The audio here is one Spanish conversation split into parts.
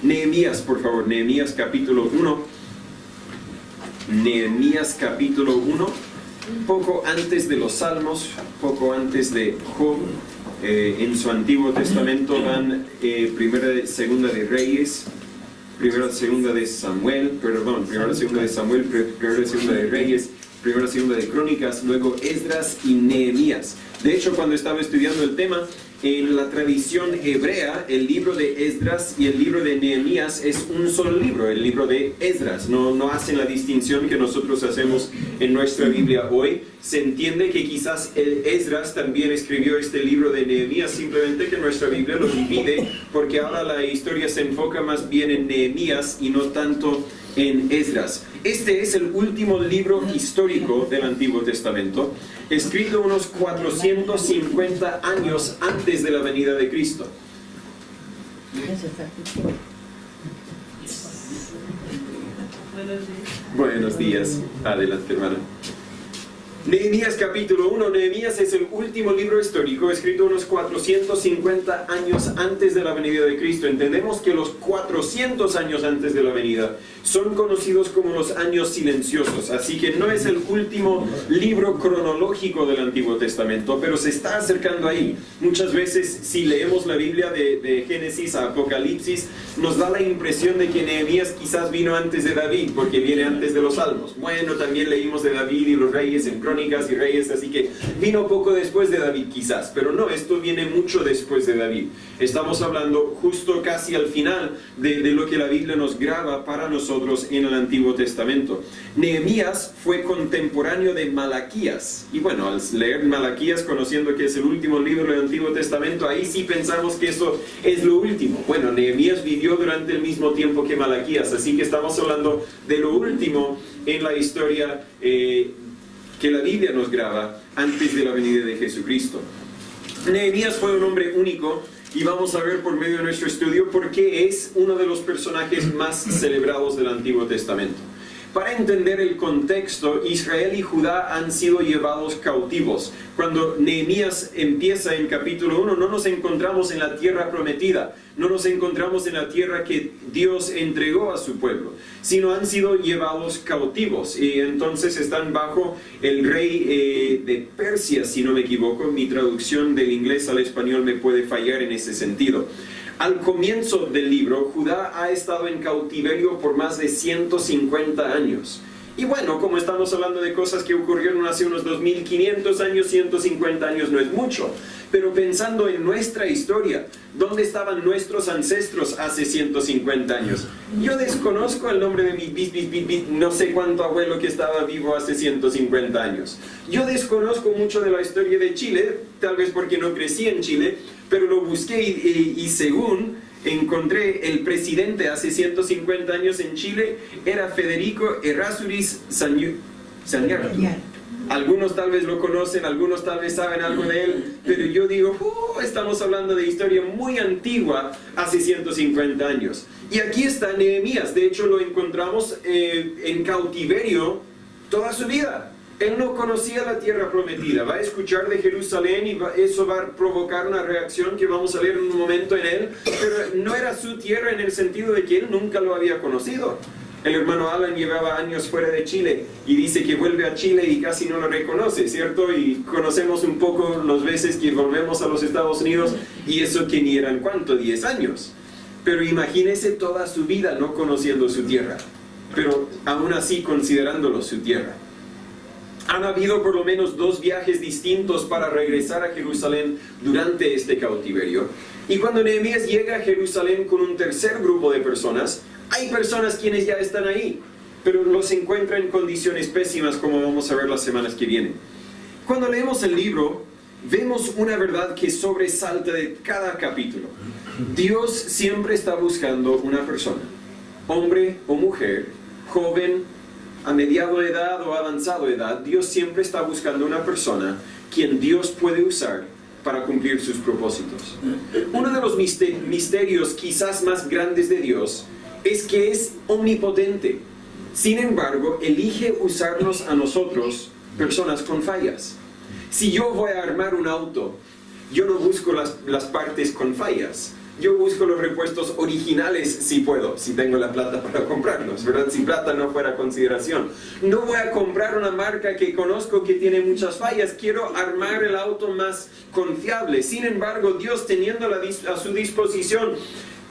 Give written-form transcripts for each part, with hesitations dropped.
Nehemías, por favor, Nehemías capítulo 1. Nehemías capítulo 1, poco antes de los Salmos, poco antes de Job. En su Antiguo Testamento van primera y segunda de Reyes, primera y segunda de Samuel, primera y segunda de Samuel, primera y segunda de Reyes, primera y segunda de Crónicas, luego Esdras y Nehemías. De hecho, cuando estaba estudiando el tema, en la tradición hebrea, el libro de Esdras y el libro de Nehemías es un solo libro, el libro de Esdras. No hacen la distinción que nosotros hacemos en nuestra Biblia hoy. Se entiende que quizás Esdras también escribió este libro de Nehemías, simplemente que nuestra Biblia lo divide, porque ahora la historia se enfoca más bien en Nehemías y no tanto en Esdras. Este es el último libro histórico del Antiguo Testamento, escrito unos 450 años antes de la venida de Cristo. Buenos días. Adelante, hermano. Nehemías capítulo 1. Nehemías es el último libro histórico escrito unos 450 años antes de la venida de Cristo. Entendemos que los 400 años antes de la venida son conocidos como los años silenciosos, así que no es el último libro cronológico del Antiguo Testamento, pero se está acercando ahí. Muchas veces, si leemos la Biblia de Génesis a Apocalipsis, nos da la impresión de que Nehemías quizás vino antes de David, porque viene antes de los Salmos. Bueno, también leímos de David y los reyes en Crónicas y Reyes, así que vino poco después de David quizás, pero no, esto viene mucho después de David. Estamos hablando justo casi al final de lo que la Biblia nos graba para nosotros en el Antiguo Testamento. Nehemías fue contemporáneo de Malaquías, y bueno, al leer Malaquías, conociendo que es el último libro del Antiguo Testamento, ahí sí pensamos que eso es lo último. Bueno, Nehemías vivió durante el mismo tiempo que Malaquías, así que estamos hablando de lo último en la historia que la Biblia nos graba antes de la venida de Jesucristo. Nehemías fue un hombre único, y vamos a ver por medio de nuestro estudio por qué es uno de los personajes más celebrados del Antiguo Testamento. Para entender el contexto, Israel y Judá han sido llevados cautivos. Cuando Nehemías empieza en capítulo 1, no nos encontramos en la tierra prometida, no nos encontramos en la tierra que Dios entregó a su pueblo, sino han sido llevados cautivos, y entonces están bajo el rey de Persia, si no me equivoco. Mi traducción del inglés al español me puede fallar en ese sentido. Al comienzo del libro, Judá ha estado en cautiverio por más de 150 años. Y bueno, como estamos hablando de cosas que ocurrieron hace unos 2500 años, 150 años no es mucho. Pero pensando en nuestra historia, ¿dónde estaban nuestros ancestros hace 150 años? Yo desconozco el nombre de mi no sé cuánto abuelo que estaba vivo hace 150 años. Yo desconozco mucho de la historia de Chile, tal vez porque no crecí en Chile, pero lo busqué y según encontré, el presidente hace 150 años en Chile era Federico Errázuriz Zañartu. Algunos tal vez lo conocen, algunos tal vez saben algo de él, pero yo digo, estamos hablando de historia muy antigua, hace 150 años. Y aquí está Nehemías. De hecho lo encontramos en cautiverio toda su vida. Él no conocía la tierra prometida, va a escuchar de Jerusalén y eso va a provocar una reacción que vamos a ver en un momento en él, pero no era su tierra en el sentido de que él nunca lo había conocido. El hermano Alan llevaba años fuera de Chile y dice que vuelve a Chile y casi no lo reconoce, ¿cierto? Y conocemos un poco las veces que volvemos a los Estados Unidos y eso que ni eran, ¿cuánto? 10 años. Pero imagínese toda su vida no conociendo su tierra, pero aún así considerándolo su tierra. Han habido por lo menos 2 viajes distintos para regresar a Jerusalén durante este cautiverio. Y cuando Nehemías llega a Jerusalén con un tercer grupo de personas, hay personas quienes ya están ahí, pero los encuentra en condiciones pésimas, como vamos a ver las semanas que vienen. Cuando leemos el libro, vemos una verdad que sobresalta de cada capítulo. Dios siempre está buscando una persona, hombre o mujer, joven, a mediado de edad o avanzado de edad. Dios siempre está buscando una persona quien Dios puede usar para cumplir sus propósitos. Uno de los misterios quizás más grandes de Dios es que es omnipotente. Sin embargo, elige usarnos a nosotros, personas con fallas. Si yo voy a armar un auto, yo no busco las partes con fallas. yo busco los repuestos originales si puedo, si tengo la plata para comprarlos, ¿verdad? Si plata no fuera consideración. No voy a comprar una marca que conozco que tiene muchas fallas, quiero armar el auto más confiable. Sin embargo, Dios, teniendo a su disposición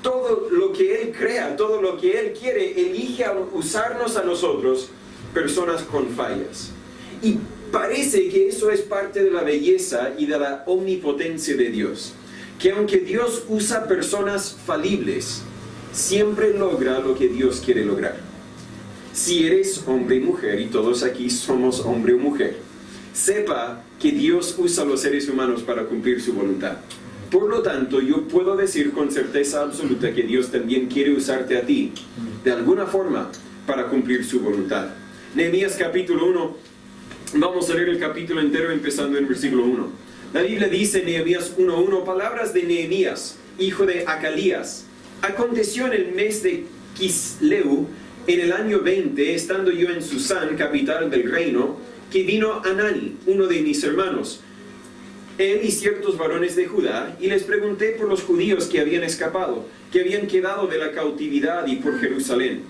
todo lo que Él crea, todo lo que Él quiere, elige usarnos a nosotros, personas con fallas. Y parece que eso es parte de la belleza y de la omnipotencia de Dios. Que aunque Dios usa personas falibles, siempre logra lo que Dios quiere lograr. Si eres hombre y mujer, y todos aquí somos hombre o mujer, sepa que Dios usa a los seres humanos para cumplir su voluntad. Por lo tanto, yo puedo decir con certeza absoluta que Dios también quiere usarte a ti, de alguna forma, para cumplir su voluntad. Nehemías capítulo 1, vamos a leer el capítulo entero empezando en versículo 1. La Biblia dice en Nehemías 1:1, palabras de Nehemías, hijo de Acalías. Aconteció en el mes de Quisleu, en el año 20, estando yo en Susán, capital del reino, que vino Anani, uno de mis hermanos, él y ciertos varones de Judá, y les pregunté por los judíos que habían escapado, que habían quedado de la cautividad y por Jerusalén.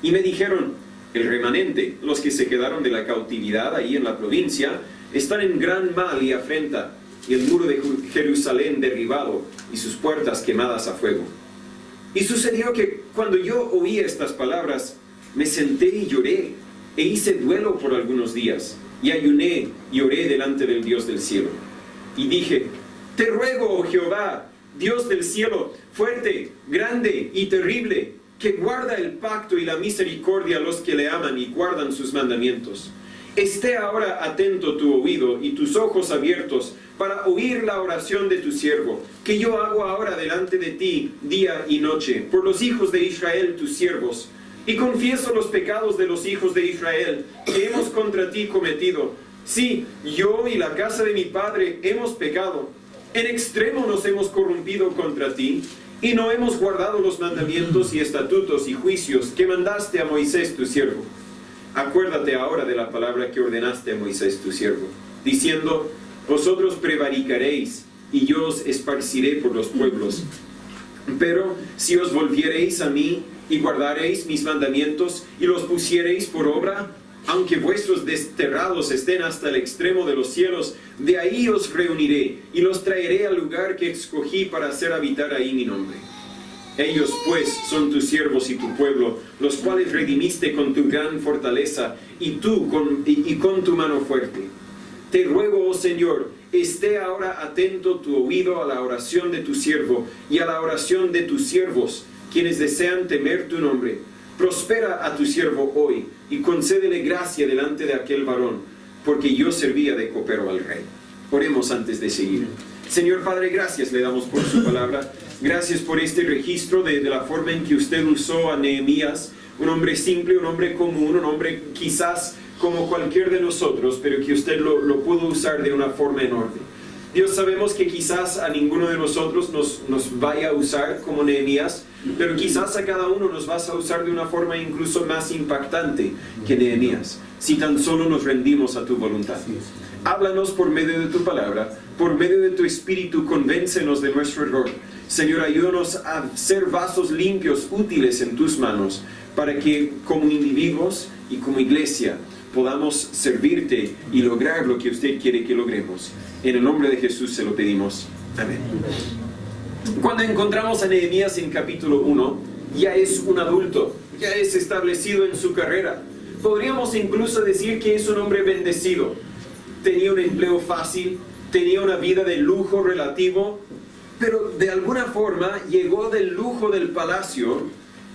Y me dijeron, el remanente, los que se quedaron de la cautividad ahí en la provincia, están en gran mal y afrenta, y el muro de Jerusalén derribado, y sus puertas quemadas a fuego. Y sucedió que cuando yo oí estas palabras, me senté y lloré, e hice duelo por algunos días, y ayuné y oré delante del Dios del cielo. Y dije, te ruego, oh Jehová, Dios del cielo, fuerte, grande y terrible, que guarda el pacto y la misericordia a los que le aman y guardan sus mandamientos. Esté ahora atento tu oído y tus ojos abiertos para oír la oración de tu siervo, que yo hago ahora delante de ti día y noche, por los hijos de Israel tus siervos. Y confieso los pecados de los hijos de Israel que hemos contra ti cometido. Sí, yo y la casa de mi padre hemos pecado. En extremo nos hemos corrompido contra ti, y no hemos guardado los mandamientos y estatutos y juicios que mandaste a Moisés tu siervo. Acuérdate ahora de la palabra que ordenaste a Moisés tu siervo, diciendo, vosotros prevaricaréis, y yo os esparciré por los pueblos. Pero si os volviereis a mí, y guardaréis mis mandamientos, y los pusiereis por obra, aunque vuestros desterrados estén hasta el extremo de los cielos, de ahí os reuniré, y los traeré al lugar que escogí para hacer habitar ahí mi nombre. Ellos pues son tus siervos y tu pueblo, los cuales redimiste con tu gran fortaleza, y tú con tu mano fuerte. Te ruego, oh Señor, esté ahora atento tu oído a la oración de tu siervo, y a la oración de tus siervos, quienes desean temer tu nombre. Prospera a tu siervo hoy, y concédele gracia delante de aquel varón, porque yo servía de copero al rey. Oremos antes de seguir. Señor Padre, gracias le damos por su palabra. Gracias por este registro de la forma en que usted usó a Nehemías, un hombre simple, un hombre común, un hombre quizás como cualquier de nosotros, pero que usted lo pudo usar de una forma enorme. Dios, sabemos que quizás a ninguno de nosotros nos vaya a usar como Nehemías, pero quizás a cada uno nos vas a usar de una forma incluso más impactante que Nehemías, si tan solo nos rendimos a tu voluntad. Háblanos por medio de tu palabra, por medio de tu espíritu, convéncenos de nuestro error. Señor, ayúdanos a ser vasos limpios, útiles en tus manos, para que como individuos y como iglesia podamos servirte y lograr lo que usted quiere que logremos. En el nombre de Jesús se lo pedimos. Amén. Cuando encontramos a Nehemías en capítulo 1, ya es un adulto, ya es establecido en su carrera. Podríamos incluso decir que es un hombre bendecido. Tenía un empleo fácil, tenía una vida de lujo relativo, pero de alguna forma llegó del lujo del palacio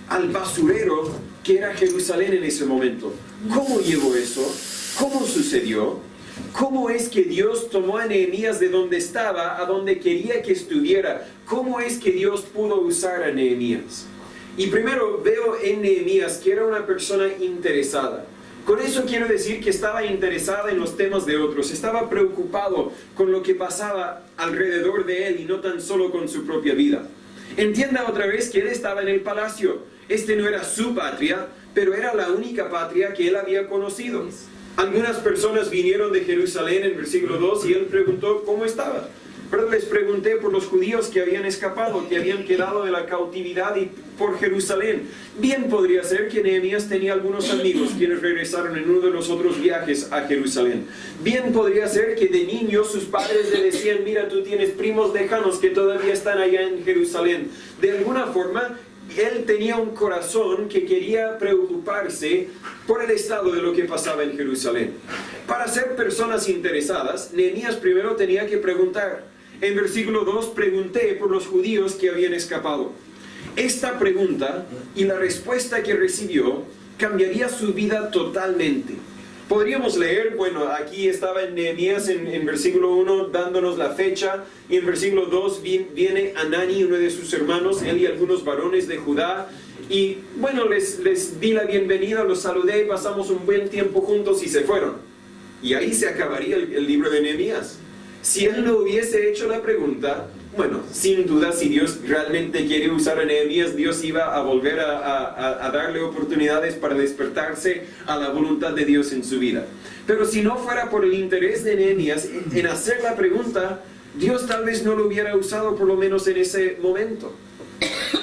al basurero que era Jerusalén en ese momento. ¿Cómo llegó eso? ¿Cómo sucedió? ¿Cómo es que Dios tomó a Nehemías de donde estaba a donde quería que estuviera? ¿Cómo es que Dios pudo usar a Nehemías? Y primero veo en Nehemías que era una persona interesada. Con eso quiero decir que estaba interesada en los temas de otros, estaba preocupado con lo que pasaba alrededor de él y no tan solo con su propia vida. Entienda otra vez que él estaba en el palacio. Este no era su patria, pero era la única patria que él había conocido. Algunas personas vinieron de Jerusalén en versículo 2 y él preguntó cómo estaba. Pero les pregunté por los judíos que habían escapado, que habían quedado de la cautividad y por Jerusalén. Bien podría ser que Nehemías tenía algunos amigos quienes regresaron en uno de los otros viajes a Jerusalén. Bien podría ser que de niño sus padres le decían, mira, tú tienes primos lejanos que todavía están allá en Jerusalén. De alguna forma, él tenía un corazón que quería preocuparse por el estado de lo que pasaba en Jerusalén. Para ser personas interesadas, Nehemías primero tenía que preguntar. En versículo 2, pregunté por los judíos que habían escapado. Esta pregunta y la respuesta que recibió cambiaría su vida totalmente. Podríamos leer, bueno, aquí estaba en Nehemías en versículo 1 dándonos la fecha, y en versículo 2 viene Anani, uno de sus hermanos, él y algunos varones de Judá, y bueno, les di la bienvenida, los saludé, pasamos un buen tiempo juntos y se fueron. Y ahí se acabaría el libro de Nehemías. Si él no hubiese hecho la pregunta, bueno, sin duda, si Dios realmente quiere usar a Nehemías, Dios iba a volver a darle oportunidades para despertarse a la voluntad de Dios en su vida. Pero si no fuera por el interés de Nehemías en hacer la pregunta, Dios tal vez no lo hubiera usado, por lo menos en ese momento.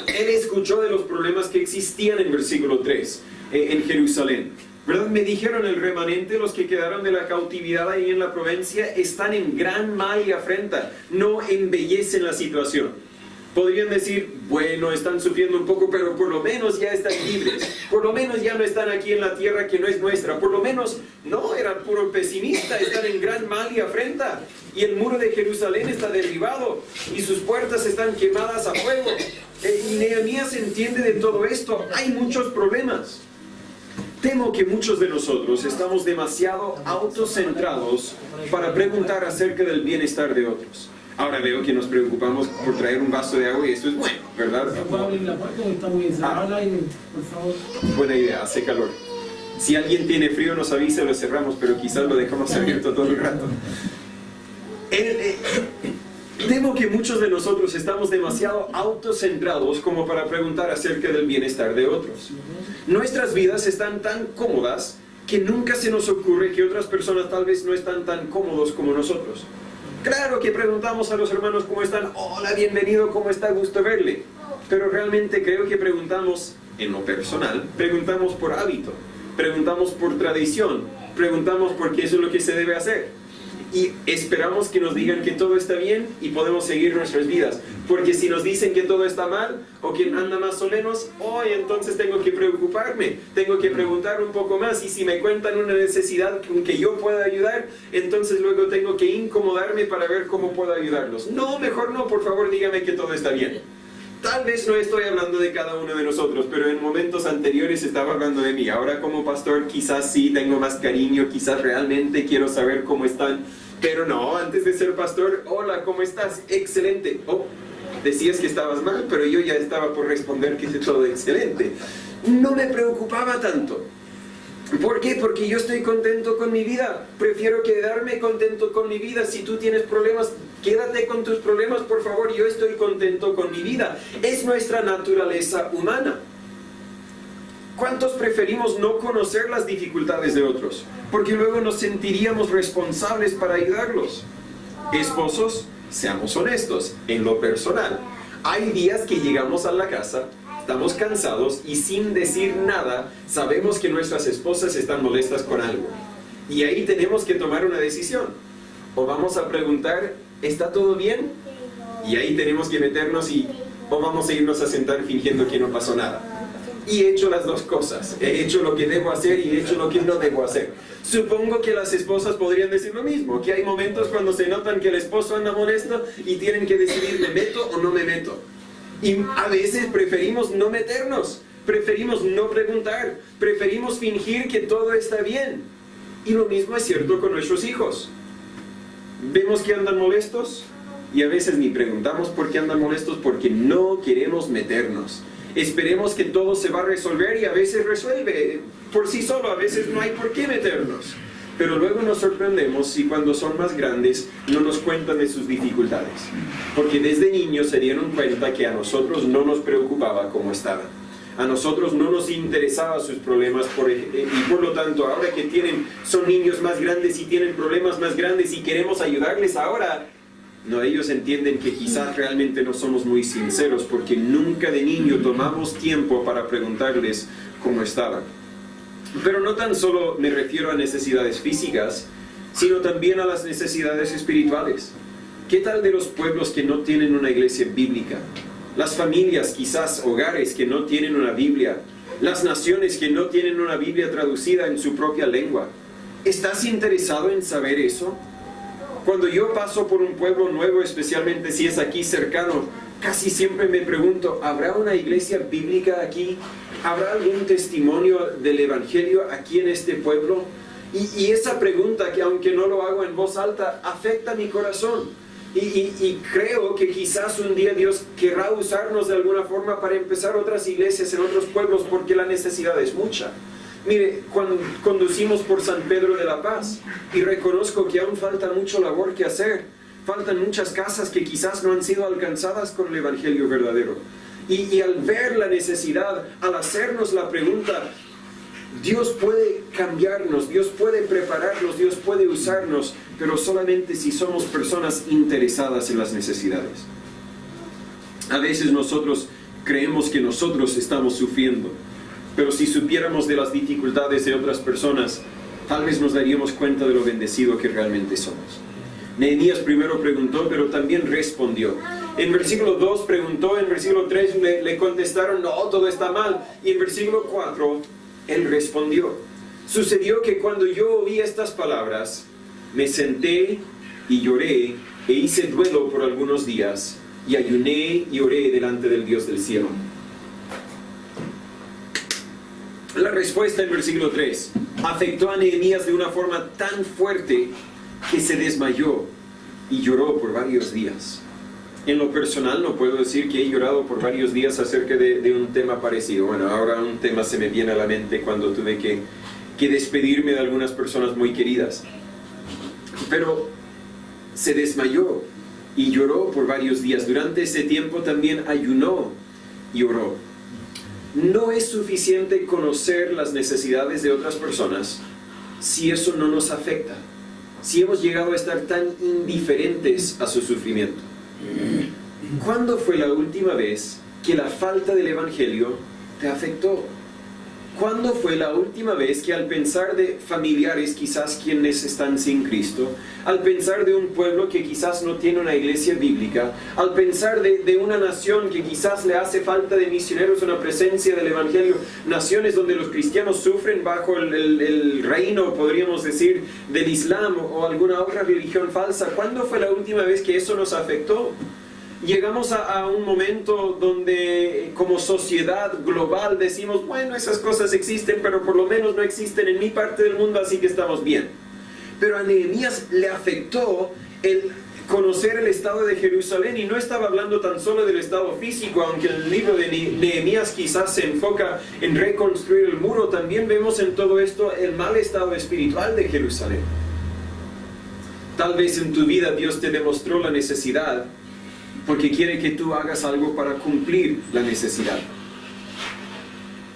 Él escuchó de los problemas que existían en versículo 3, en Jerusalén. ¿Verdad? Me dijeron, el remanente, los que quedaron de la cautividad ahí en la provincia, están en gran mal y afrenta, no embellecen la situación. Podrían decir, bueno, están sufriendo un poco, pero por lo menos ya están libres, por lo menos ya no están aquí en la tierra que no es nuestra, por lo menos, no, eran puro pesimista, están en gran mal y afrenta, y el muro de Jerusalén está derribado, y sus puertas están quemadas a fuego. Y Nehemías entiende de todo esto, hay muchos problemas. Temo que muchos de nosotros estamos demasiado autocentrados para preguntar acerca del bienestar de otros. Ahora veo que nos preocupamos por traer un vaso de agua y eso es bueno, ¿verdad? ¿Puedo abrir la puerta o está muy encerrada el aire? Por favor. Buena idea, hace calor. Si alguien tiene frío nos avisa, lo cerramos, pero quizás lo dejamos abierto todo el rato. Temo que muchos de nosotros estamos demasiado autocentrados como para preguntar acerca del bienestar de otros. Nuestras vidas están tan cómodas que nunca se nos ocurre que otras personas tal vez no están tan cómodos como nosotros. Claro que preguntamos a los hermanos cómo están, hola, bienvenido, cómo está, gusto verle. Pero realmente creo que preguntamos, en lo personal, preguntamos por hábito, preguntamos por tradición, preguntamos porque eso es lo que se debe hacer. Y esperamos que nos digan que todo está bien y podemos seguir nuestras vidas. Porque si nos dicen que todo está mal o que anda más o menos, hoy entonces tengo que preocuparme, tengo que preguntar un poco más. Y si me cuentan una necesidad con que yo pueda ayudar, entonces luego tengo que incomodarme para ver cómo puedo ayudarlos. No, mejor no, por favor dígame que todo está bien. Tal vez no estoy hablando de cada uno de nosotros, pero en momentos anteriores estaba hablando de mí. Ahora como pastor quizás sí tengo más cariño, quizás realmente quiero saber cómo están. Pero no, antes de ser pastor, hola, ¿cómo estás? Excelente. Oh, decías que estabas mal, pero yo ya estaba por responder que es todo excelente. No me preocupaba tanto. ¿Por qué? Porque yo estoy contento con mi vida. Prefiero quedarme contento con mi vida. Si tú tienes problemas, quédate con tus problemas, por favor. Yo estoy contento con mi vida. Es nuestra naturaleza humana. ¿Cuántos preferimos no conocer las dificultades de otros? Porque luego nos sentiríamos responsables para ayudarlos. Esposos, seamos honestos, en lo personal. Hay días que llegamos a la casa, estamos cansados y sin decir nada, sabemos que nuestras esposas están molestas con algo. Y ahí tenemos que tomar una decisión. O vamos a preguntar, ¿está todo bien? Y ahí tenemos que meternos o vamos a irnos a sentar fingiendo que no pasó nada. Y he hecho las dos cosas. He hecho lo que debo hacer y he hecho lo que no debo hacer. Supongo que las esposas podrían decir lo mismo, que hay momentos cuando se notan que el esposo anda molesto y tienen que decidir, ¿me meto o no me meto? Y a veces preferimos no meternos, preferimos no preguntar, preferimos fingir que todo está bien. Y lo mismo es cierto con nuestros hijos. Vemos que andan molestos y a veces ni preguntamos por qué andan molestos porque no queremos meternos. Esperemos que todo se va a resolver y a veces resuelve por sí solo, a veces no hay por qué meternos. Pero luego nos sorprendemos y cuando son más grandes no nos cuentan de sus dificultades. Porque desde niños se dieron cuenta que a nosotros no nos preocupaba cómo estaban. A nosotros no nos interesaban sus problemas y por lo tanto ahora que son niños más grandes y tienen problemas más grandes y queremos ayudarles ahora, No, ellos entienden que quizás realmente no somos muy sinceros porque nunca de niño tomamos tiempo para preguntarles cómo estaban. Pero no tan solo me refiero a necesidades físicas, sino también a las necesidades espirituales. ¿Qué tal de los pueblos que no tienen una iglesia bíblica? Las familias, quizás hogares que no tienen una Biblia. Las naciones que no tienen una Biblia traducida en su propia lengua. ¿Estás interesado en saber eso? Cuando yo paso por un pueblo nuevo, especialmente si es aquí cercano, casi siempre me pregunto, ¿habrá una iglesia bíblica aquí? ¿Habrá algún testimonio del Evangelio aquí en este pueblo? Y esa pregunta, que aunque no lo hago en voz alta, afecta mi corazón. Y creo que quizás un día Dios querrá usarnos de alguna forma para empezar otras iglesias en otros pueblos, porque la necesidad es mucha. Mire, cuando conducimos por San Pedro de la Paz, y reconozco que aún falta mucho labor que hacer, faltan muchas casas que quizás no han sido alcanzadas con el Evangelio verdadero. Y al ver la necesidad, al hacernos la pregunta, Dios puede cambiarnos, Dios puede prepararnos, Dios puede usarnos, pero solamente si somos personas interesadas en las necesidades. A veces nosotros creemos que nosotros estamos sufriendo, pero si supiéramos de las dificultades de otras personas, tal vez nos daríamos cuenta de lo bendecido que realmente somos. Nehemías primero preguntó, pero también respondió. En versículo 2 preguntó, en versículo 3 le contestaron, no, todo está mal. Y en versículo 4, él respondió. Sucedió que cuando yo oí estas palabras, me senté y lloré e hice duelo por algunos días, y ayuné y oré delante del Dios del cielo. La respuesta en versículo 3 afectó a Nehemías de una forma tan fuerte que se desmayó y lloró por varios días. En lo personal no puedo decir que he llorado por varios días acerca de un tema parecido. Bueno, ahora un tema se me viene a la mente cuando tuve que despedirme de algunas personas muy queridas. Pero se desmayó y lloró por varios días. Durante ese tiempo también ayunó y oró. No es suficiente conocer las necesidades de otras personas si eso no nos afecta, si hemos llegado a estar tan indiferentes a su sufrimiento. ¿Cuándo fue la última vez que la falta del Evangelio te afectó? ¿Cuándo fue la última vez que al pensar de familiares quizás quienes están sin Cristo, al pensar de un pueblo que quizás no tiene una iglesia bíblica, al pensar de una nación que quizás le hace falta de misioneros, una presencia del Evangelio, naciones donde los cristianos sufren bajo el reino, podríamos decir, del Islam o alguna otra religión falsa, ¿cuándo fue la última vez que eso nos afectó? Llegamos a un momento donde como sociedad global decimos, bueno, esas cosas existen, pero por lo menos no existen en mi parte del mundo, así que estamos bien. Pero a Nehemías le afectó el conocer el estado de Jerusalén, y no estaba hablando tan solo del estado físico, aunque el libro de Nehemías quizás se enfoca en reconstruir el muro, también vemos en todo esto el mal estado espiritual de Jerusalén. Tal vez en tu vida Dios te demostró la necesidad porque quiere que tú hagas algo para cumplir la necesidad.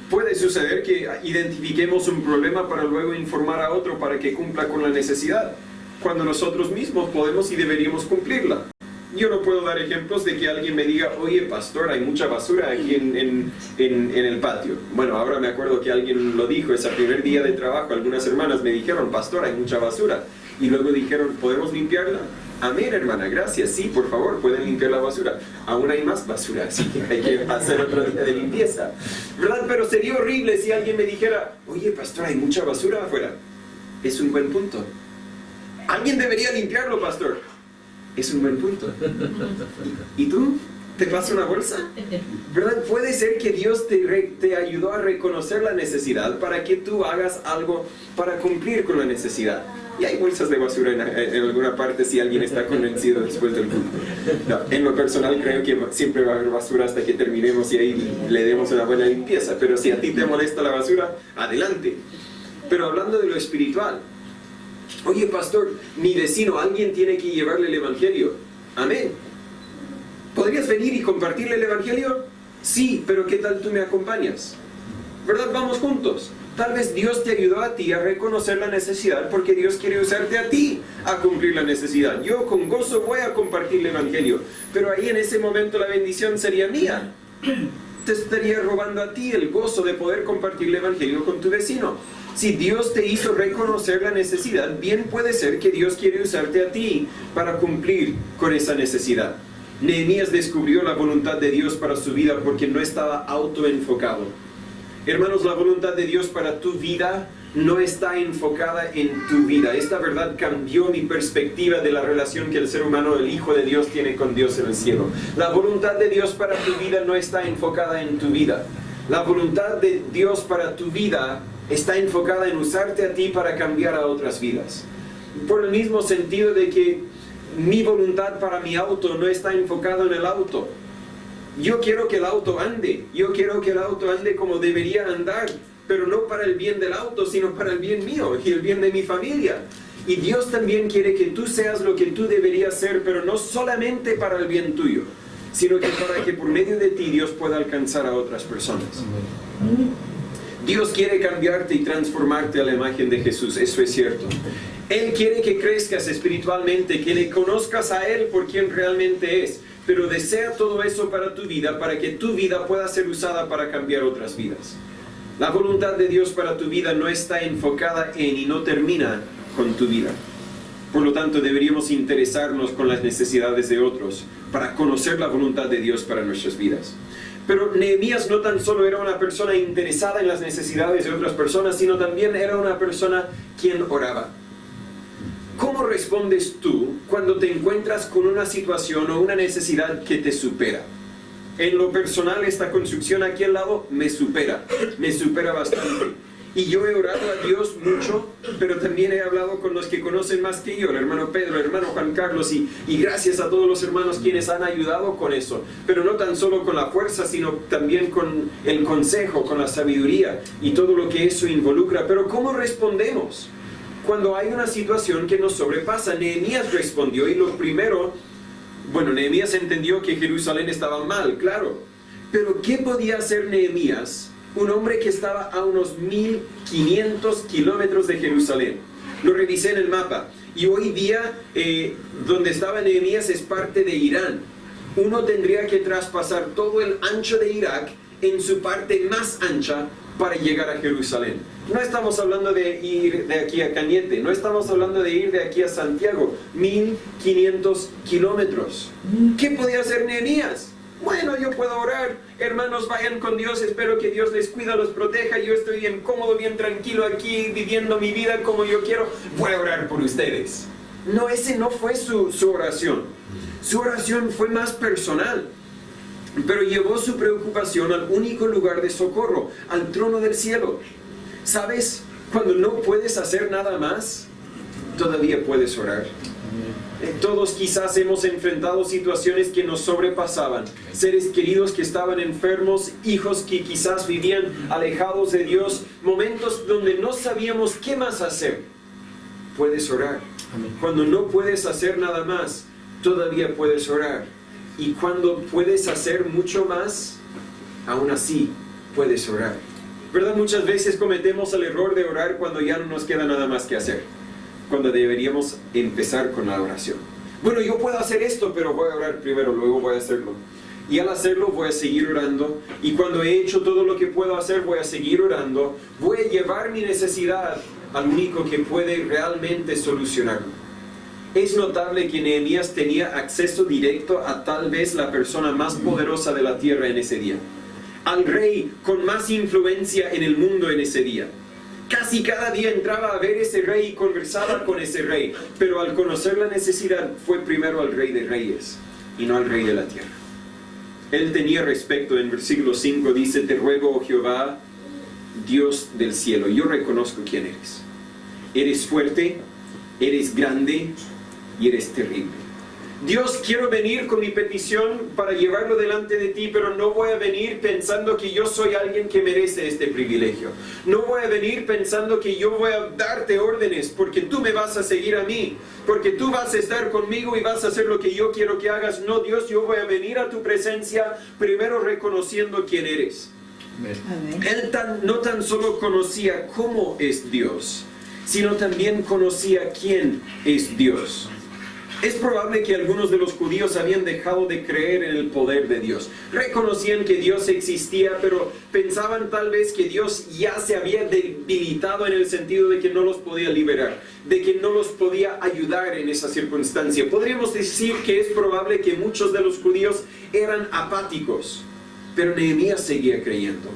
Puede suceder que identifiquemos un problema para luego informar a otro para que cumpla con la necesidad, cuando nosotros mismos podemos y deberíamos cumplirla. Yo no puedo dar ejemplos de que alguien me diga, oye pastor, hay mucha basura aquí en el patio. Bueno, ahora me acuerdo que alguien lo dijo ese primer día de trabajo. Algunas hermanas me dijeron, pastor, hay mucha basura. Y luego dijeron, ¿podemos limpiarla? Amén, hermana, gracias, sí, por favor, pueden limpiar la basura. Aún hay más basura, así que hay que hacer otro día de limpieza, ¿verdad? Pero sería horrible si alguien me dijera, oye pastor, hay mucha basura afuera. Es un buen punto. Alguien debería limpiarlo, pastor. Es un buen punto. ¿Y tú? ¿Te pasa una bolsa? ¿Verdad? Puede ser que Dios te ayudó a reconocer la necesidad para que tú hagas algo para cumplir con la necesidad. Y hay bolsas de basura en alguna parte si alguien está convencido después del culto. No, en lo personal creo que siempre va a haber basura hasta que terminemos y ahí le demos una buena limpieza. Pero si a ti te molesta la basura, adelante. Pero hablando de lo espiritual, oye pastor, mi vecino, alguien tiene que llevarle el Evangelio. Amén. ¿Podrías venir y compartirle el Evangelio? Sí, pero ¿qué tal tú me acompañas? ¿Verdad? Vamos juntos. Tal vez Dios te ayudó a ti a reconocer la necesidad porque Dios quiere usarte a ti a cumplir la necesidad. Yo con gozo voy a compartir el Evangelio, pero ahí en ese momento la bendición sería mía. Te estaría robando a ti el gozo de poder compartir el Evangelio con tu vecino. Si Dios te hizo reconocer la necesidad, bien puede ser que Dios quiere usarte a ti para cumplir con esa necesidad. Nehemías descubrió la voluntad de Dios para su vida porque no estaba autoenfocado. Hermanos, la voluntad de Dios para tu vida no está enfocada en tu vida. Esta verdad cambió mi perspectiva de la relación que el ser humano, el Hijo de Dios, tiene con Dios en el cielo. La voluntad de Dios para tu vida no está enfocada en tu vida. La voluntad de Dios para tu vida está enfocada en usarte a ti para cambiar a otras vidas. Por el mismo sentido de que mi voluntad para mi auto no está enfocada en el auto. Yo quiero que el auto ande, yo quiero que el auto ande como debería andar, pero no para el bien del auto, sino para el bien mío y el bien de mi familia. Y Dios también quiere que tú seas lo que tú deberías ser, pero no solamente para el bien tuyo, sino que para que por medio de ti Dios pueda alcanzar a otras personas. Dios quiere cambiarte y transformarte a la imagen de Jesús, eso es cierto. Él quiere que crezcas espiritualmente, que le conozcas a Él por quien realmente es, pero desea todo eso para tu vida, para que tu vida pueda ser usada para cambiar otras vidas. La voluntad de Dios para tu vida no está enfocada en y no termina con tu vida. Por lo tanto, deberíamos interesarnos con las necesidades de otros para conocer la voluntad de Dios para nuestras vidas. Pero Nehemías no tan solo era una persona interesada en las necesidades de otras personas, sino también era una persona quien oraba. ¿Cómo respondes tú cuando te encuentras con una situación o una necesidad que te supera? En lo personal, esta construcción aquí al lado me supera bastante. Y yo he orado a Dios mucho, pero también he hablado con los que conocen más que yo, el hermano Pedro, el hermano Juan Carlos, y gracias a todos los hermanos quienes han ayudado con eso. Pero no tan solo con la fuerza, sino también con el consejo, con la sabiduría y todo lo que eso involucra. Pero ¿cómo respondemos cuando hay una situación que nos sobrepasa? Nehemías respondió, y lo primero, Nehemías entendió que Jerusalén estaba mal, claro. Pero ¿qué podía hacer Nehemías? Un hombre que estaba a unos 1500 kilómetros de Jerusalén. Lo revisé en el mapa. Y hoy día, donde estaba Nehemías es parte de Irán. Uno tendría que traspasar todo el ancho de Irak en su parte más ancha para llegar a Jerusalén. No estamos hablando de ir de aquí a Cañete, no estamos hablando de ir de aquí a Santiago. 1500 kilómetros. ¿Qué podía hacer Nehemías? Bueno, yo puedo orar, hermanos, vayan con Dios, espero que Dios les cuida, los proteja, yo estoy bien cómodo, bien tranquilo aquí, viviendo mi vida como yo quiero, voy a orar por ustedes. No, ese no fue su oración. Su oración fue más personal, pero llevó su preocupación al único lugar de socorro, al trono del cielo. ¿Sabes? Cuando no puedes hacer nada más, todavía puedes orar. Todos quizás hemos enfrentado situaciones que nos sobrepasaban, seres queridos que estaban enfermos, hijos que quizás vivían alejados de Dios, momentos donde no sabíamos qué más hacer. Puedes orar. Cuando no puedes hacer nada más, todavía puedes orar. Y cuando puedes hacer mucho más, aún así puedes orar. ¿Verdad? Muchas veces cometemos el error de orar cuando ya no nos queda nada más que hacer, cuando deberíamos empezar con la oración. Bueno, yo puedo hacer esto, pero voy a orar primero, luego voy a hacerlo. Y al hacerlo voy a seguir orando. Y cuando he hecho todo lo que puedo hacer, voy a seguir orando. Voy a llevar mi necesidad al único que puede realmente solucionarlo. Es notable que Nehemías tenía acceso directo a tal vez la persona más poderosa de la tierra en ese día. Al rey con más influencia en el mundo en ese día. Casi cada día entraba a ver ese rey y conversaba con ese rey, pero al conocer la necesidad fue primero al rey de reyes y no al rey de la tierra. Él tenía respeto. En versículo 5 dice: te ruego, oh Jehová, Dios del cielo, yo reconozco quién eres. Eres fuerte, eres grande y eres terrible. Dios, quiero venir con mi petición para llevarlo delante de ti, pero no voy a venir pensando que yo soy alguien que merece este privilegio. No voy a venir pensando que yo voy a darte órdenes porque tú me vas a seguir a mí, porque tú vas a estar conmigo y vas a hacer lo que yo quiero que hagas. No, Dios, yo voy a venir a tu presencia primero reconociendo quién eres. Él no tan solo conocía cómo es Dios, sino también conocía quién es Dios. Es probable que algunos de los judíos habían dejado de creer en el poder de Dios. Reconocían que Dios existía, pero pensaban tal vez que Dios ya se había debilitado en el sentido de que no los podía liberar, de que no los podía ayudar en esa circunstancia. Podríamos decir que es probable que muchos de los judíos eran apáticos, pero Nehemías seguía creyendo.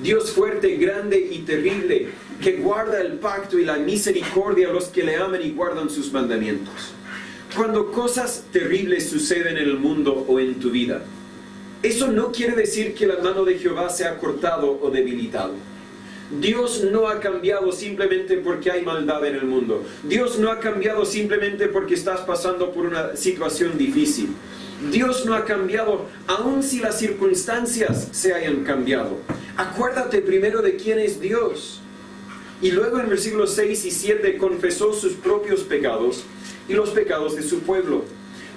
Dios fuerte, grande y terrible, que guarda el pacto y la misericordia a los que le aman y guardan sus mandamientos. Cuando cosas terribles suceden en el mundo o en tu vida, eso no quiere decir que la mano de Jehová se ha cortado o debilitado. Dios no ha cambiado simplemente porque hay maldad en el mundo. Dios no ha cambiado simplemente porque estás pasando por una situación difícil. Dios no ha cambiado aun si las circunstancias se hayan cambiado. Acuérdate primero de quién es Dios. Y luego en versículos 6 y 7 confesó sus propios pecados y los pecados de su pueblo.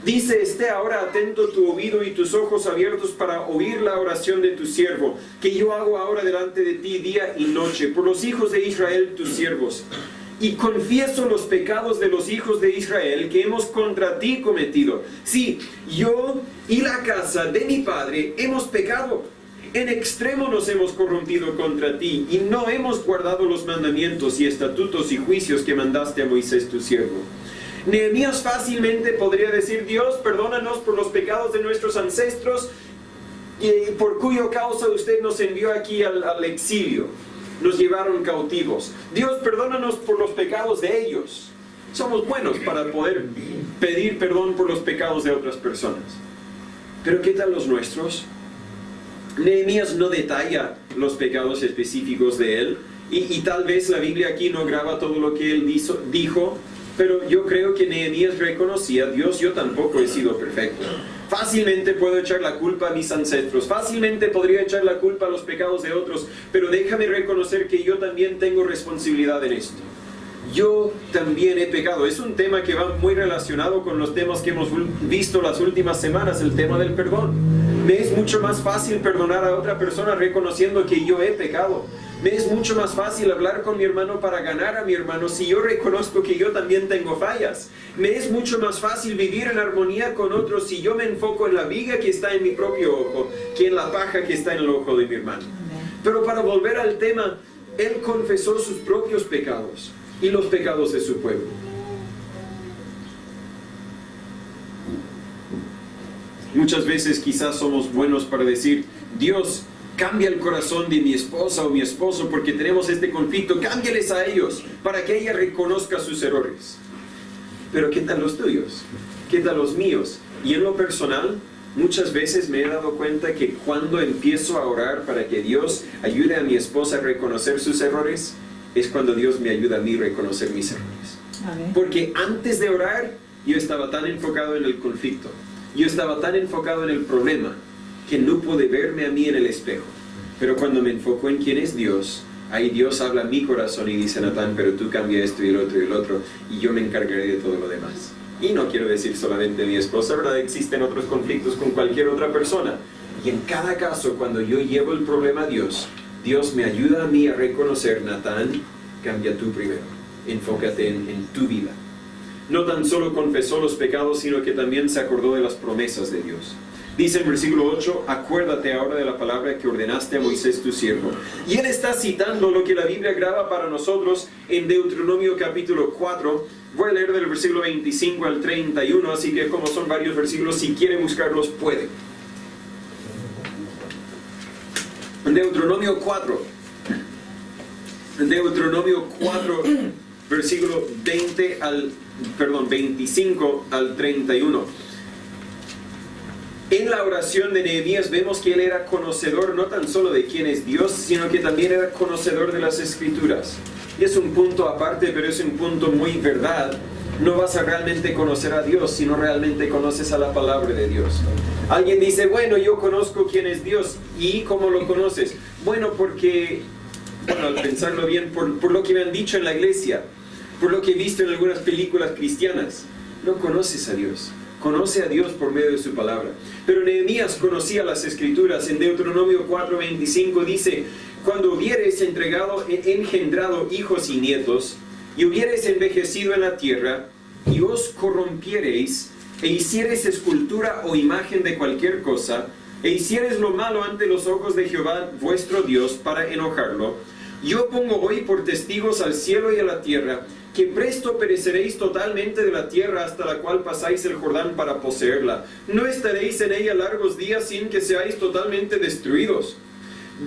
Dice: esté ahora atento tu oído y tus ojos abiertos para oír la oración de tu siervo, que yo hago ahora delante de ti día y noche, por los hijos de Israel tus siervos. Y confieso los pecados de los hijos de Israel que hemos contra ti cometido. Sí, yo y la casa de mi padre hemos pecado. En extremo nos hemos corrompido contra ti y no hemos guardado los mandamientos y estatutos y juicios que mandaste a Moisés tu siervo. Nehemías fácilmente podría decir: Dios, perdónanos por los pecados de nuestros ancestros, y por cuyo causa usted nos envió aquí al exilio, nos llevaron cautivos. Dios, perdónanos por los pecados de ellos. Somos buenos para poder pedir perdón por los pecados de otras personas. Pero ¿qué tal los nuestros? Nehemías no detalla los pecados específicos de él, y tal vez la Biblia aquí no graba todo lo que él dijo, pero yo creo que Nehemías reconocía: Dios, yo tampoco he sido perfecto. Fácilmente puedo echar la culpa a mis ancestros, fácilmente podría echar la culpa a los pecados de otros, pero déjame reconocer que yo también tengo responsabilidad en esto. Yo también he pecado. Es un tema que va muy relacionado con los temas que hemos visto las últimas semanas, el tema del perdón. Me es mucho más fácil perdonar a otra persona reconociendo que yo he pecado. Me es mucho más fácil hablar con mi hermano para ganar a mi hermano si yo reconozco que yo también tengo fallas. Me es mucho más fácil vivir en armonía con otros si yo me enfoco en la viga que está en mi propio ojo que en la paja que está en el ojo de mi hermano. Pero para volver al tema, él confesó sus propios pecados y los pecados de su pueblo. Muchas veces quizás somos buenos para decir: Dios, cambia el corazón de mi esposa o mi esposo porque tenemos este conflicto, cámbiales a ellos para que ella reconozca sus errores. Pero ¿qué tal los tuyos? ¿Qué tal los míos? Y en lo personal, muchas veces me he dado cuenta que cuando empiezo a orar para que Dios ayude a mi esposa a reconocer sus errores, es cuando Dios me ayuda a mí a reconocer mis errores. Amén. Porque antes de orar, yo estaba tan enfocado en el conflicto, yo estaba tan enfocado en el problema, que no pude verme a mí en el espejo. Pero cuando me enfoco en quién es Dios, ahí Dios habla a mi corazón y dice: Natán, pero tú cambia esto y el otro, y yo me encargaré de todo lo demás. Y no quiero decir solamente mi esposa, ¿verdad? Existen otros conflictos con cualquier otra persona. Y en cada caso, cuando yo llevo el problema a Dios, Dios me ayuda a mí a reconocer: Natán, cambia tú primero, enfócate en tu vida. No tan solo confesó los pecados, sino que también se acordó de las promesas de Dios. Dice en versículo 8: acuérdate ahora de la palabra que ordenaste a Moisés tu siervo. Y él está citando lo que la Biblia graba para nosotros en Deuteronomio capítulo 4. Voy a leer del versículo 25 al 31, así que como son varios versículos, si quieren buscarlos pueden. Deuteronomio 4, versículo 25 al 31. En la oración de Nehemías vemos que él era conocedor no tan solo de quién es Dios, sino que también era conocedor de las Escrituras. Y es un punto aparte, pero es un punto muy verdad. No vas a realmente conocer a Dios si no realmente conoces a la palabra de Dios. Alguien dice: bueno, yo conozco quién es Dios. ¿Y cómo lo conoces? Bueno, al pensarlo bien, por lo que me han dicho en la iglesia, por lo que he visto en algunas películas cristianas. No conoces a Dios. Conoce a Dios por medio de su palabra. Pero Nehemías conocía las Escrituras. En Deuteronomio 4:25 dice: cuando hubieres engendrado hijos y nietos, y hubieres envejecido en la tierra, y os corrompiereis, e hiciereis escultura o imagen de cualquier cosa, e hiciereis lo malo ante los ojos de Jehová vuestro Dios para enojarlo, yo pongo hoy por testigos al cielo y a la tierra, que presto pereceréis totalmente de la tierra hasta la cual pasáis el Jordán para poseerla. No estaréis en ella largos días sin que seáis totalmente destruidos.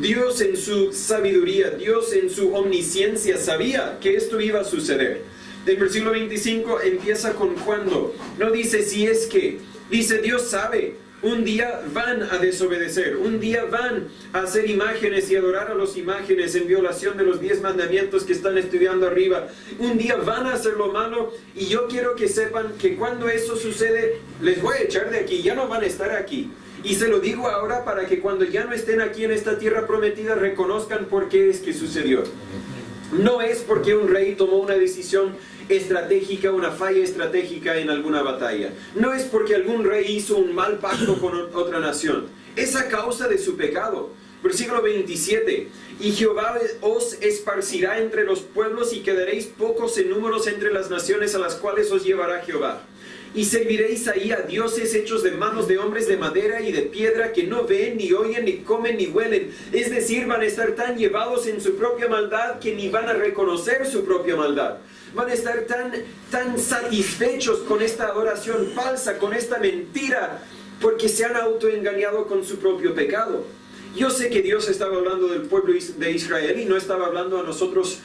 Dios en su sabiduría, Dios en su omnisciencia sabía que esto iba a suceder. El versículo 25 empieza con cuando. No dice si es que. Dice Dios sabe. Un día van a desobedecer, un día van a hacer imágenes y adorar a las imágenes en violación de los 10 mandamientos que están estudiando arriba. Un día van a hacer lo malo, y yo quiero que sepan que cuando eso sucede, les voy a echar de aquí, ya no van a estar aquí. Y se lo digo ahora para que cuando ya no estén aquí en esta tierra prometida, reconozcan por qué es que sucedió. No es porque un rey tomó una decisión estratégica, una falla estratégica en alguna batalla. No es porque algún rey hizo un mal pacto con otra nación. Es a causa de su pecado. Versículo 27. Y Jehová os esparcirá entre los pueblos, y quedaréis pocos en números entre las naciones a las cuales os llevará Jehová. Y serviréis ahí a dioses hechos de manos de hombres de madera y de piedra, que no ven, ni oyen, ni comen, ni huelen. Es decir, van a estar tan llevados en su propia maldad que ni van a reconocer su propia maldad. Van a estar tan satisfechos con esta adoración falsa, con esta mentira, porque se han autoengañado con su propio pecado. Yo sé que Dios estaba hablando del pueblo de Israel y no estaba hablando a nosotros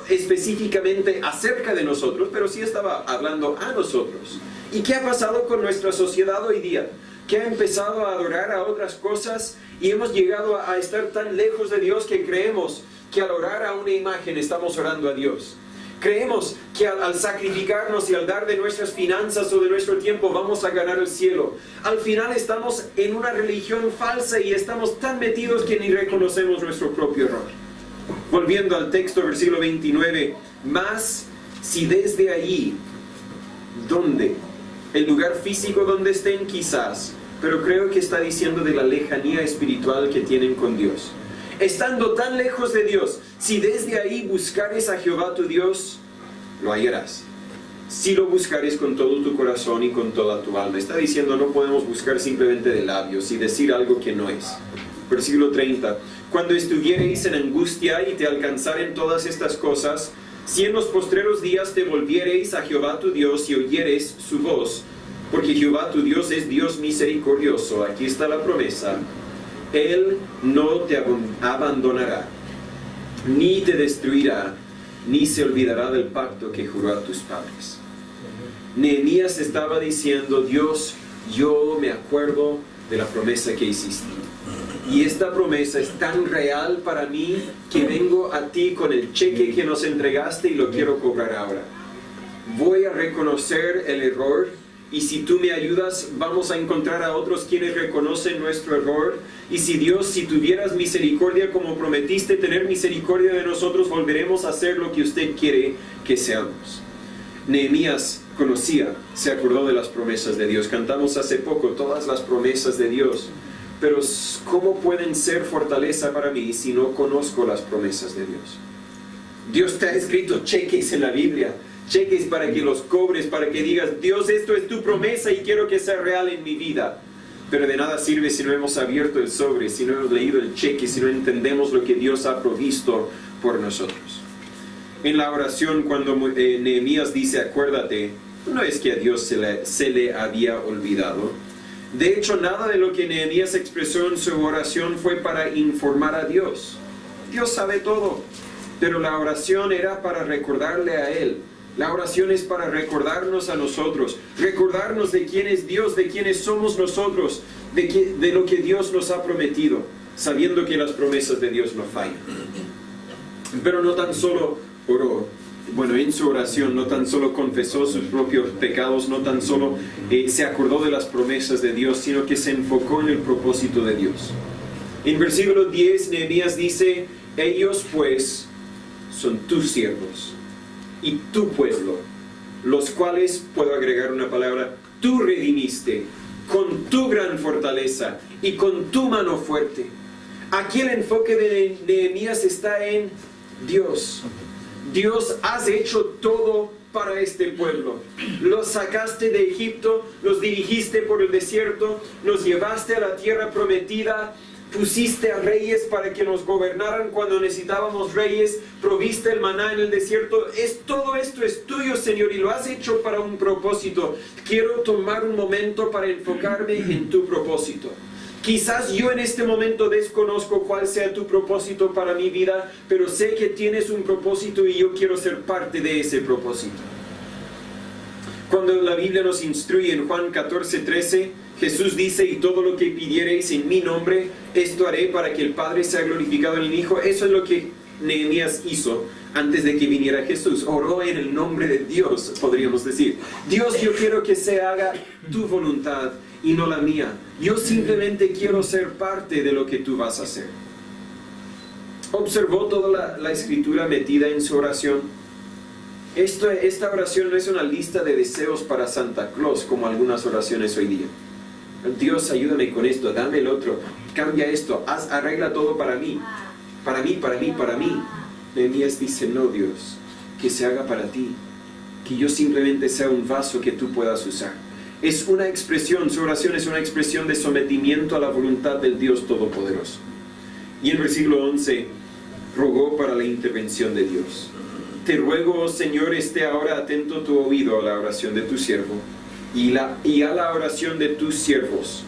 específicamente acerca de nosotros, pero sí estaba hablando a nosotros. ¿Y qué ha pasado con nuestra sociedad hoy día? Que ha empezado a adorar a otras cosas y hemos llegado a estar tan lejos de Dios que creemos que al orar a una imagen estamos orando a Dios. Creemos que al sacrificarnos y al dar de nuestras finanzas o de nuestro tiempo vamos a ganar el cielo. Al final estamos en una religión falsa y estamos tan metidos que ni reconocemos nuestro propio error. Volviendo al texto, versículo 29. Mas si desde allí, ¿dónde? El lugar físico donde estén quizás, pero creo que está diciendo de la lejanía espiritual que tienen con Dios. Estando tan lejos de Dios, si desde ahí buscares a Jehová tu Dios, lo hallarás. Si lo buscares con todo tu corazón y con toda tu alma. Está diciendo, no podemos buscar simplemente de labios y decir algo que no es. Versículo 30. Cuando estuviereis en angustia y te alcanzaren todas estas cosas, si en los postreros días te volviereis a Jehová tu Dios y oyeres su voz, porque Jehová tu Dios es Dios misericordioso. Aquí está la promesa. Él no te abandonará, ni te destruirá, ni se olvidará del pacto que juró a tus padres. Nehemías estaba diciendo, Dios, yo me acuerdo de la promesa que hiciste. Y esta promesa es tan real para mí que vengo a ti con el cheque que nos entregaste y lo quiero cobrar ahora. Voy a reconocer el error, y si tú me ayudas, vamos a encontrar a otros quienes reconocen nuestro error. Y si Dios, si tuvieras misericordia como prometiste tener misericordia de nosotros, volveremos a hacer lo que usted quiere que seamos. Nehemías conocía, se acordó de las promesas de Dios. Cantamos hace poco todas las promesas de Dios. Pero ¿cómo pueden ser fortaleza para mí si no conozco las promesas de Dios? Dios te ha escrito cheques en la Biblia. Cheques para que los cobres, para que digas, Dios, esto es tu promesa y quiero que sea real en mi vida. Pero de nada sirve si no hemos abierto el sobre, si no hemos leído el cheque, si no entendemos lo que Dios ha provisto por nosotros. En la oración, cuando Nehemías dice, acuérdate, no es que a Dios se le había olvidado. De hecho, nada de lo que Nehemías expresó en su oración fue para informar a Dios. Dios sabe todo, pero la oración era para recordarle a Él. La oración es para recordarnos a nosotros, recordarnos de quién es Dios, de quiénes somos nosotros, de lo que Dios nos ha prometido, sabiendo que las promesas de Dios no fallan. Pero no tan solo oró, en su oración no tan solo confesó sus propios pecados, no tan solo se acordó de las promesas de Dios, sino que se enfocó en el propósito de Dios. En versículo 10, Nehemías dice, ellos pues son tus siervos y tu pueblo, los cuales, puedo agregar una palabra, tú redimiste, con tu gran fortaleza y con tu mano fuerte. Aquí el enfoque de Nehemías está en Dios. Dios, has hecho todo para este pueblo. Los sacaste de Egipto, los dirigiste por el desierto, los llevaste a la tierra prometida, pusiste a reyes para que nos gobernaran cuando necesitábamos reyes, proviste el maná en el desierto. Todo esto es tuyo, Señor, y lo has hecho para un propósito. Quiero tomar un momento para enfocarme en tu propósito. Quizás yo en este momento desconozco cuál sea tu propósito para mi vida, pero sé que tienes un propósito y yo quiero ser parte de ese propósito. Cuando la Biblia nos instruye en Juan 14:13, Jesús dice: y todo lo que pidiereis en mi nombre, esto haré para que el Padre sea glorificado en el Hijo. Eso es lo que Nehemías hizo antes de que viniera Jesús. Oró en el nombre de Dios, podríamos decir. Dios, yo quiero que se haga tu voluntad y no la mía. Yo simplemente quiero ser parte de lo que tú vas a hacer. Observó toda la escritura metida en su oración. Esta oración no es una lista de deseos para Santa Claus, como algunas oraciones hoy día. Dios, ayúdame con esto, dame el otro, cambia esto, arregla todo para mí. Para mí, para mí, para mí. Nehemías dice: no, Dios, que se haga para ti. Que yo simplemente sea un vaso que tú puedas usar. Es una expresión, su oración es una expresión de sometimiento a la voluntad del Dios Todopoderoso. Y en el versículo 11, rogó para la intervención de Dios. Te ruego, oh Señor, esté ahora atento tu oído a la oración de tu siervo y a la oración de tus siervos.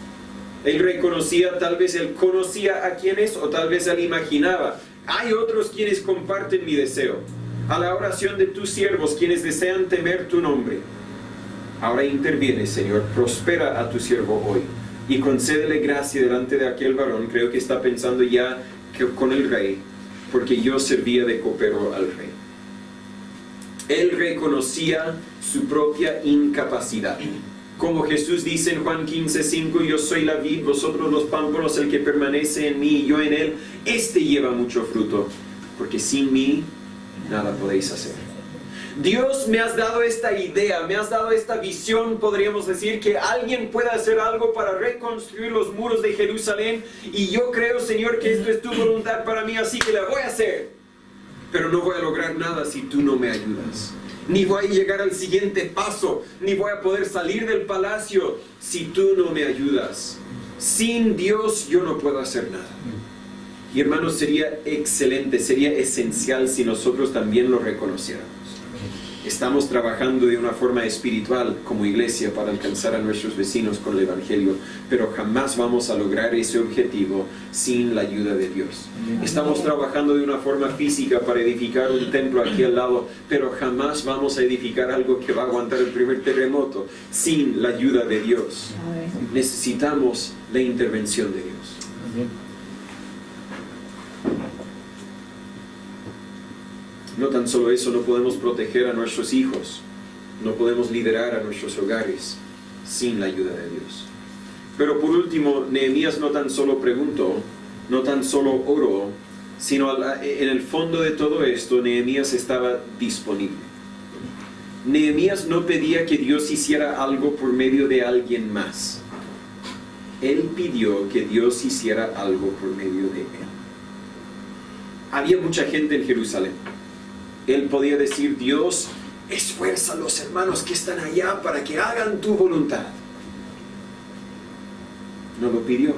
Él reconocía, tal vez él conocía a quienes, o tal vez él imaginaba: hay otros quienes comparten mi deseo. A la oración de tus siervos, quienes desean temer tu nombre. Ahora interviene, Señor, prospera a tu siervo hoy y concédele gracia delante de aquel varón. Creo que está pensando ya con el rey, porque yo servía de copero al rey. Él reconocía su propia incapacidad. Como Jesús dice en Juan 15:5, yo soy la vid, vosotros los pámpanos, el que permanece en mí y yo en él, este lleva mucho fruto, porque sin mí nada podéis hacer. Dios, me has dado esta idea, me has dado esta visión, podríamos decir, que alguien pueda hacer algo para reconstruir los muros de Jerusalén, y yo creo, Señor, que esto es tu voluntad para mí, así que la voy a hacer. Pero no voy a lograr nada si tú no me ayudas. Ni voy a llegar al siguiente paso, ni voy a poder salir del palacio si tú no me ayudas. Sin Dios yo no puedo hacer nada. Y hermanos, sería excelente, sería esencial si nosotros también lo reconociéramos. Estamos trabajando de una forma espiritual como iglesia para alcanzar a nuestros vecinos con el Evangelio, pero jamás vamos a lograr ese objetivo sin la ayuda de Dios. Estamos trabajando de una forma física para edificar un templo aquí al lado, pero jamás vamos a edificar algo que va a aguantar el primer terremoto sin la ayuda de Dios. Necesitamos la intervención de Dios. No tan solo eso, no podemos proteger a nuestros hijos, no podemos liderar a nuestros hogares sin la ayuda de Dios. Pero por último, Nehemías no tan solo preguntó, no tan solo oró, sino en el fondo de todo esto, Nehemías estaba disponible. Nehemías no pedía que Dios hiciera algo por medio de alguien más. Él pidió que Dios hiciera algo por medio de él. Había mucha gente en Jerusalén. Él podía decir: Dios, esfuerza a los hermanos que están allá para que hagan tu voluntad. No lo pidió.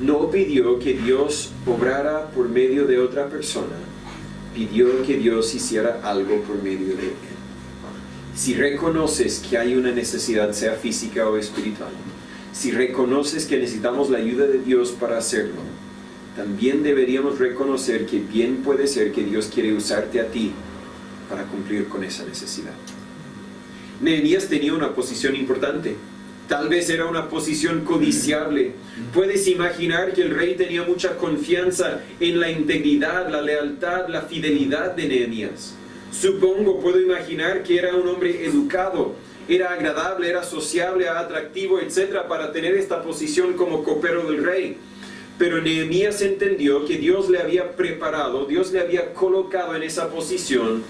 No pidió que Dios obrara por medio de otra persona. Pidió que Dios hiciera algo por medio de él. Si reconoces que hay una necesidad, sea física o espiritual, si reconoces que necesitamos la ayuda de Dios para hacerlo, también deberíamos reconocer que bien puede ser que Dios quiere usarte a ti para cumplir con esa necesidad. Nehemías tenía una posición importante. Tal vez era una posición codiciable. Puedes imaginar que el rey tenía mucha confianza en la integridad, la lealtad, la fidelidad de Nehemías. Puedo imaginar que era un hombre educado, era agradable, era sociable, atractivo, etc., para tener esta posición como copero del rey. Pero Nehemías entendió que Dios le había preparado, Dios le había colocado en esa posición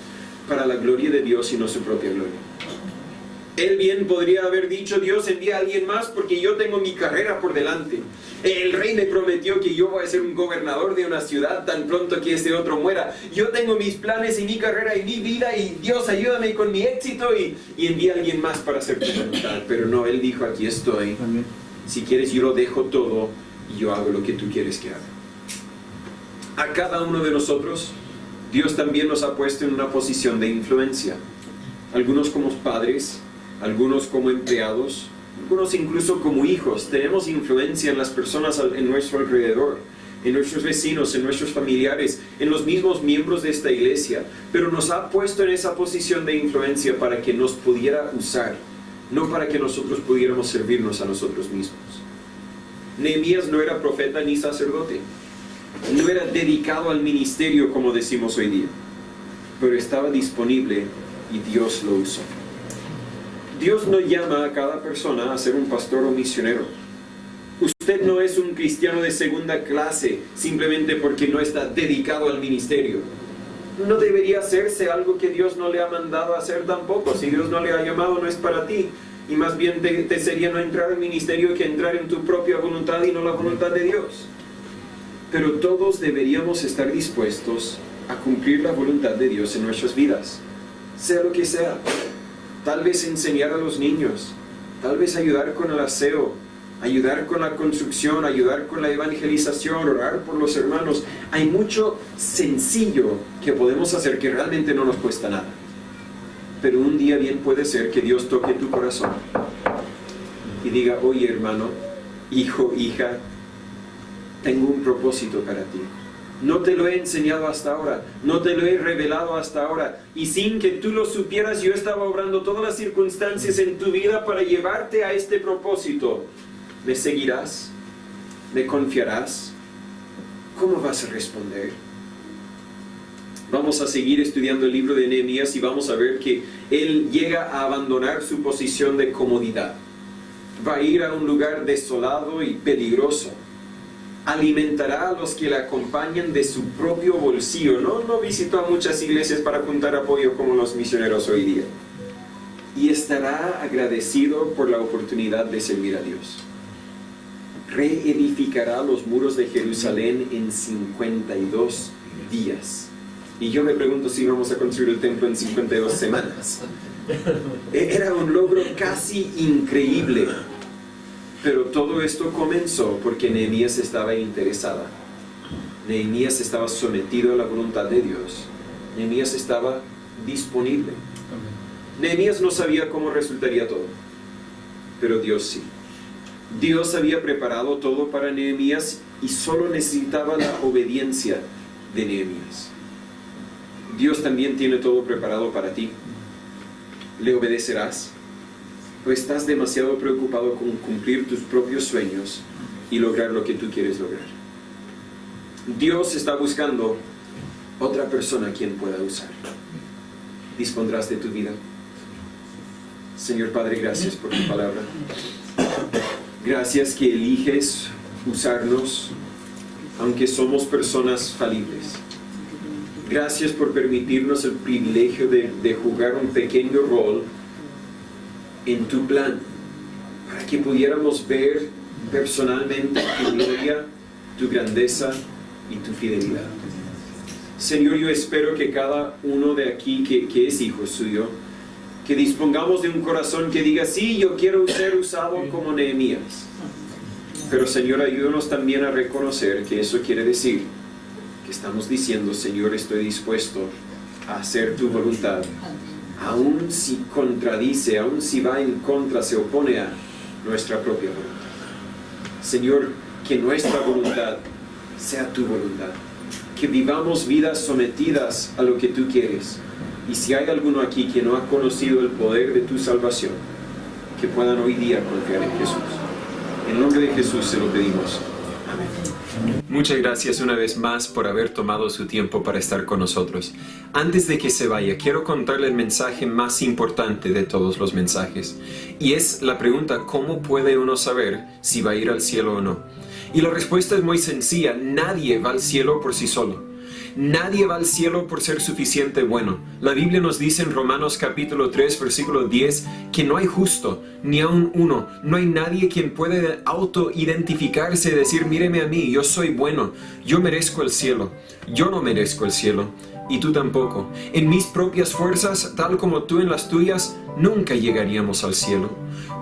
para la gloria de Dios y no su propia gloria. Él bien podría haber dicho, Dios, envía a alguien más porque yo tengo mi carrera por delante. El rey me prometió que yo voy a ser un gobernador de una ciudad tan pronto que este otro muera. Yo tengo mis planes y mi carrera y mi vida y Dios ayúdame con mi éxito y envía a alguien más para hacer tu voluntad. Pero no, Él dijo, aquí estoy. Amén. Si quieres yo lo dejo todo y yo hago lo que tú quieres que haga. A cada uno de nosotros, Dios también nos ha puesto en una posición de influencia. Algunos como padres, algunos como empleados, algunos incluso como hijos. Tenemos influencia en las personas en nuestro alrededor, en nuestros vecinos, en nuestros familiares, en los mismos miembros de esta iglesia, pero nos ha puesto en esa posición de influencia para que nos pudiera usar, no para que nosotros pudiéramos servirnos a nosotros mismos. Nehemías no era profeta ni sacerdote, no era dedicado al ministerio como decimos hoy día, pero estaba disponible y Dios lo usó. Dios no llama a cada persona a ser un pastor o misionero. Usted no es un cristiano de segunda clase simplemente porque no está dedicado al ministerio. No debería hacerse algo que Dios no le ha mandado a hacer tampoco. Si Dios no le ha llamado, no es para ti. Y más bien te sería no entrar al ministerio que entrar en tu propia voluntad y no la voluntad de Dios. Pero todos deberíamos estar dispuestos a cumplir la voluntad de Dios en nuestras vidas, sea lo que sea. Tal vez enseñar a los niños, tal vez ayudar con el aseo, ayudar con la construcción, ayudar con la evangelización, orar por los hermanos. Hay mucho sencillo que podemos hacer que realmente no nos cuesta nada. Pero un día bien puede ser que Dios toque tu corazón y diga, oye hermano, hijo, hija, tengo un propósito para ti. No te lo he enseñado hasta ahora, no te lo he revelado hasta ahora, y sin que tú lo supieras, yo estaba obrando todas las circunstancias en tu vida para llevarte a este propósito. ¿Me seguirás? ¿Me confiarás? ¿Cómo vas a responder? Vamos a seguir estudiando el libro de Nehemías y vamos a ver que él llega a abandonar su posición de comodidad. Va a ir a un lugar desolado y peligroso. Alimentará a los que le acompañan de su propio bolsillo. No visitó a muchas iglesias para juntar apoyo como los misioneros hoy día. Y estará agradecido por la oportunidad de servir a Dios. Reedificará los muros de Jerusalén en 52 días. Y yo me pregunto si vamos a construir el templo en 52 semanas. Era un logro casi increíble. Pero todo esto comenzó porque Nehemías estaba interesada. Nehemías estaba sometido a la voluntad de Dios. Nehemías estaba disponible. Nehemías no sabía cómo resultaría todo, pero Dios sí. Dios había preparado todo para Nehemías y solo necesitaba la obediencia de Nehemías. Dios también tiene todo preparado para ti. ¿Le obedecerás? ¿O estás demasiado preocupado con cumplir tus propios sueños y lograr lo que tú quieres lograr? Dios está buscando otra persona a quien pueda usar. ¿Dispondrás de tu vida? Señor Padre, gracias por tu palabra. Gracias que eliges usarnos, aunque somos personas falibles. Gracias por permitirnos el privilegio de jugar un pequeño rol en tu plan, para que pudiéramos ver personalmente tu gloria, tu grandeza y tu fidelidad. Señor, yo espero que cada uno de aquí que es hijo suyo, que dispongamos de un corazón que diga, sí, yo quiero ser usado como Nehemías. Pero Señor, ayúdanos también a reconocer que eso quiere decir que estamos diciendo, Señor, estoy dispuesto a hacer tu voluntad, aun si contradice, aun si va en contra, se opone a nuestra propia voluntad. Señor, que nuestra voluntad sea tu voluntad, que vivamos vidas sometidas a lo que tú quieres. Y si hay alguno aquí que no ha conocido el poder de tu salvación, que puedan hoy día confiar en Jesús. En nombre de Jesús se lo pedimos. Amén. Muchas gracias una vez más por haber tomado su tiempo para estar con nosotros. Antes de que se vaya, quiero contarle el mensaje más importante de todos los mensajes. Y es la pregunta, ¿cómo puede uno saber si va a ir al cielo o no? Y la respuesta es muy sencilla, nadie va al cielo por sí solo. Nadie va al cielo por ser suficiente bueno. La Biblia nos dice en Romanos capítulo 3, versículo 10, que no hay justo, ni aun uno. No hay nadie quien puede autoidentificarse y decir, míreme a mí, yo soy bueno, yo merezco el cielo. Yo no merezco el cielo, y tú tampoco. En mis propias fuerzas, tal como tú en las tuyas, nunca llegaríamos al cielo.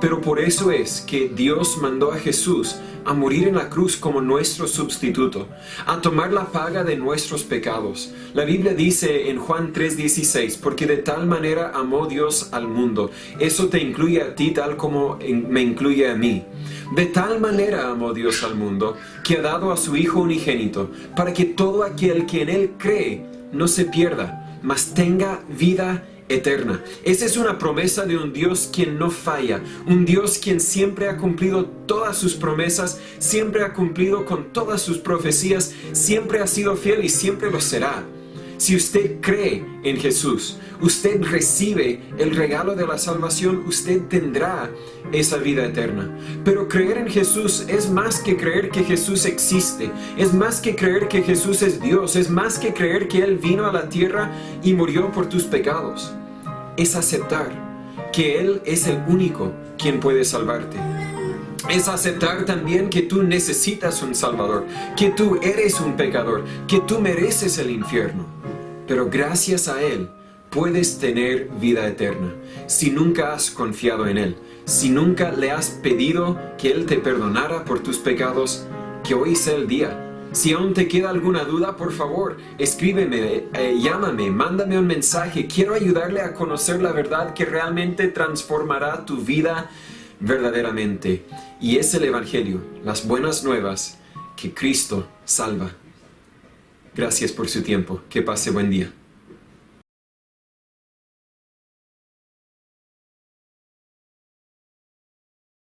Pero por eso es que Dios mandó a Jesús a morir en la cruz como nuestro sustituto, a tomar la paga de nuestros pecados. La Biblia dice en Juan 3:16, porque de tal manera amó Dios al mundo. Eso te incluye a ti tal como me incluye a mí. De tal manera amó Dios al mundo, que ha dado a su Hijo unigénito, para que todo aquel que en Él cree no se pierda, mas tenga vida eterna. Esa es una promesa de un Dios quien no falla, un Dios quien siempre ha cumplido todas sus promesas, siempre ha cumplido con todas sus profecías, siempre ha sido fiel y siempre lo será. Si usted cree en Jesús, usted recibe el regalo de la salvación, usted tendrá esa vida eterna. Pero creer en Jesús es más que creer que Jesús existe, es más que creer que Jesús es Dios, es más que creer que Él vino a la tierra y murió por tus pecados. Es aceptar que Él es el único quien puede salvarte. Es aceptar también que tú necesitas un Salvador, que tú eres un pecador, que tú mereces el infierno. Pero gracias a Él puedes tener vida eterna. Si nunca has confiado en Él, si nunca le has pedido que Él te perdonara por tus pecados, que hoy sea el día. Si aún te queda alguna duda, por favor, escríbeme, llámame, mándame un mensaje. Quiero ayudarle a conocer la verdad que realmente transformará tu vida verdaderamente. Y es el Evangelio, las buenas nuevas, que Cristo salva. Gracias por su tiempo. Que pase buen día.